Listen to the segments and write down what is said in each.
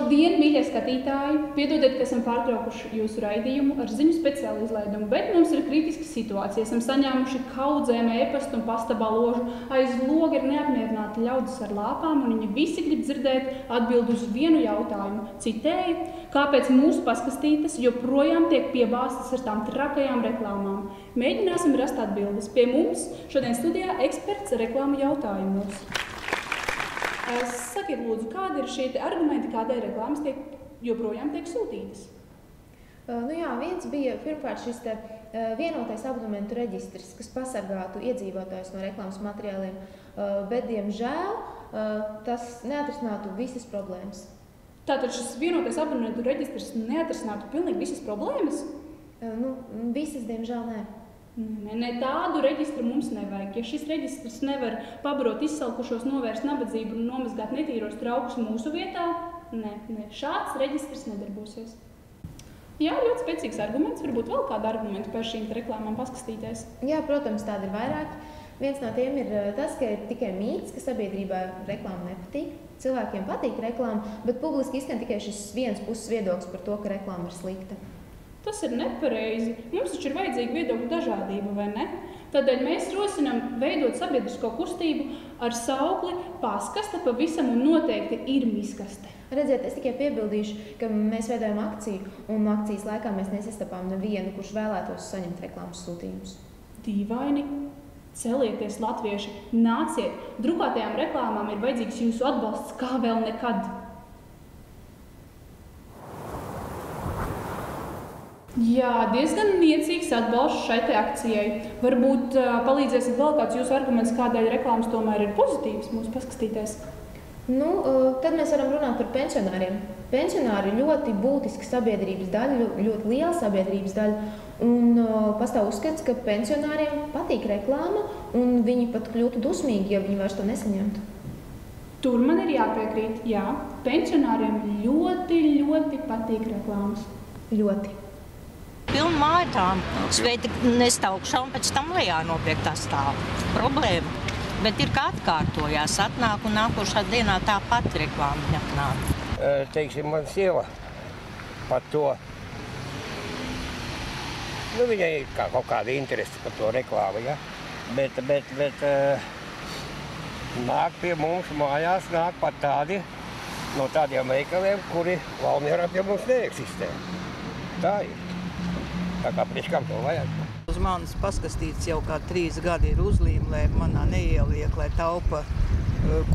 Labdien, mīļie skatītāji! Piedodiet, ka esam pārtraukuši jūsu raidījumu ar ziņu speciālu izlaidumu, bet mums ir kritiska situācija. Esam saņēmuši kaudzēm e-pastu un pastabaložu. Aiz loga ir neapmierināti ļaudis ar lāpām, un viņi visi grib dzirdēt atbildi uz vienu jautājumu. Citēju, kāpēc mūsu paskastītes joprojām tiek piebāstas ar tām trakajām reklāmām. Mēģināsim rast atbildes. Pie mums šodien studijā eksperts reklāmu jautājumos. Sakiet, lūdzu, kādi ir šie argumenti, kādēļ reklāmas joprojām tiek sūtītas? Viens bija pirmkārt šis vienotais abonementu reģistrs, kas pasargātu iedzīvotājus no reklāmas materiāliem, bet, diemžēl, tas neatrisinātu visas problēmas. Tātad šis vienotais abonementu reģistrs neatrisinātu pilnīgi visas problēmas? Visas, diemžēl, nē. Ne tādu reģistru mums nevajag. Ja šis reģistrs nevar pabarot izsalkušos, novērst nabadzību un nomazgāt netīros traukus mūsu vietā, šāds reģistrs nedarbosies. Jā, ļoti spēcīgs arguments. Varbūt vēl kāda argumenta par šīm reklāmām paskastīties? Jā, protams, tādi ir vairāki. Viens no tiem ir tas, ka ir tikai mīts, ka sabiedrībā reklāma nepatīk. Cilvēkiem patīk reklāma, bet publiski izskan tikai šis viens puses viedoklis par to, ka reklāma ir slikta. Tas ir nepareizi. Mums taču ir vajadzīga viedokļu dažādība, vai ne? Tādēļ mēs rosinām veidot sabiedrisko kustību ar saukli paskaste pavisam un noteikti ir miskaste. Redziet, es tikai piebildīšu, ka mēs veidojam akciju, un akcijas laikā mēs nesastapām nevienu, kurš vēlētos saņemt reklāmas sūtījumus. Dīvaini. Celieties, latvieši, nāciet! Drukātajām reklāmām ir vajadzīgs jūsu atbalsts kā vēl nekad. Jā, diezgan niecīgs atbalsts šai akcijai. Varbūt palīdzēsiet vēl kāds jūsu arguments, kādēļ reklāmas tomēr ir pozitīvas mūsu paskastītēs? Tad mēs varam runāt par pensionāriem. Pensionāri ir ļoti būtiska sabiedrības daļa, ļoti liela sabiedrības daļa. Un pastāv uzskats, ka pensionāriem patīk reklāma, un viņi pat kļūtu dusmīgi, ja viņi vairs to nesaņemtu. Tur man ir jāpiekrīt, jā. Pensionāriem ļoti patīk reklāmas. Ļoti. Pilnu māju tām sveiti nest augšā un pēc tam lejā nopiektā stāv. Problēma. Bet ir kā atkārtojās, atnāk un nākošā dienā tāpat reklāma atnāk. Teiksim, man sieva par to, viņai ir kaut kāda interese par to reklāmu, ja? Bet nāk pie mums mājās, nāk pat tādi, no tādiem veikaliem, kuri Valmierā pie mums neeksistē. Tā ir. Tā kā priekškam to vajag. Uz manas paskastītes jau kā 3 gadi ir uzlīme, lai manā neieliek, lai taupa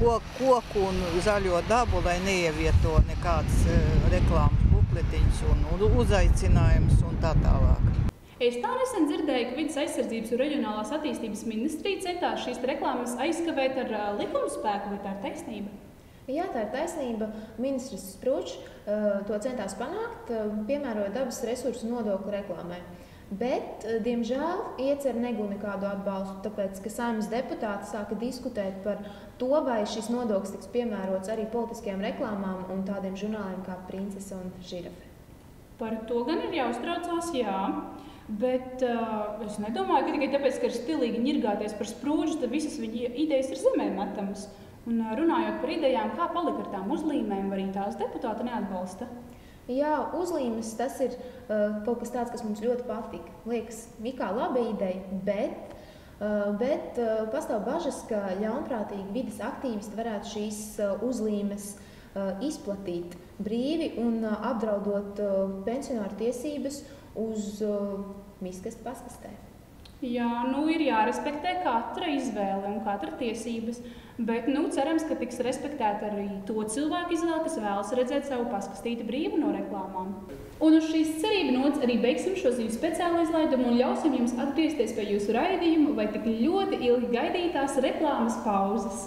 koku un zaļo dabu, lai neievieto nekāds reklāmas bukletiņus un uzaicinājums un tā tālāk. Es tā nesen dzirdēju, ka Vides aizsardzības un reģionālās attīstības ministrija centās šīs reklāmas aizskavēt ar likuma spēku, vai tā ir taisnība? Jā, tā ir taisnība. Ministrs Sprūčs to centās panākt, piemērojot dabas resursu nodokli reklāmai. Bet, diemžēl, iecer neguva nekādu atbalstu, tāpēc, ka Saeimas deputāti sāka diskutēt par to, vai šis nodoklis tiks piemērots arī politiskajām reklāmām un tādiem žurnāliem kā Princese un Žirafe. Par to gan ir jāuztraucās, jā. Bet es nedomāju, ka tikai tāpēc, ka ir stilīgi ņirgāties par Sprūču, tad visas viņa idejas ir zemē metamas. Un runājot par idejām, kā palika ar tām uzlīmēm, arī tās deputāti neatbalsta? Jā, uzlīmes tas ir kaut kas tāds, kas mums ļoti patīk. Liekas, kā laba ideja, bet pastāv bažas, ka ļaunprātīgi vides aktīvisti varētu šīs uzlīmes izplatīt brīvi un apdraudot pensionāru tiesības uz miskastu paskastē. Jā, ir jārespektē katra izvēle un katra tiesības, bet cerams, ka tiks respektēta arī to cilvēku izvēle, kas vēlas redzēt savu paskastīti brīvu no reklāmām. Un uz šīs cerību nots arī beigsim šo ziņu speciālo izlaidumu un ļausim jums atgriezties pie jūsu raidījumu vai tik ļoti ilgi gaidītās reklāmas pauzes.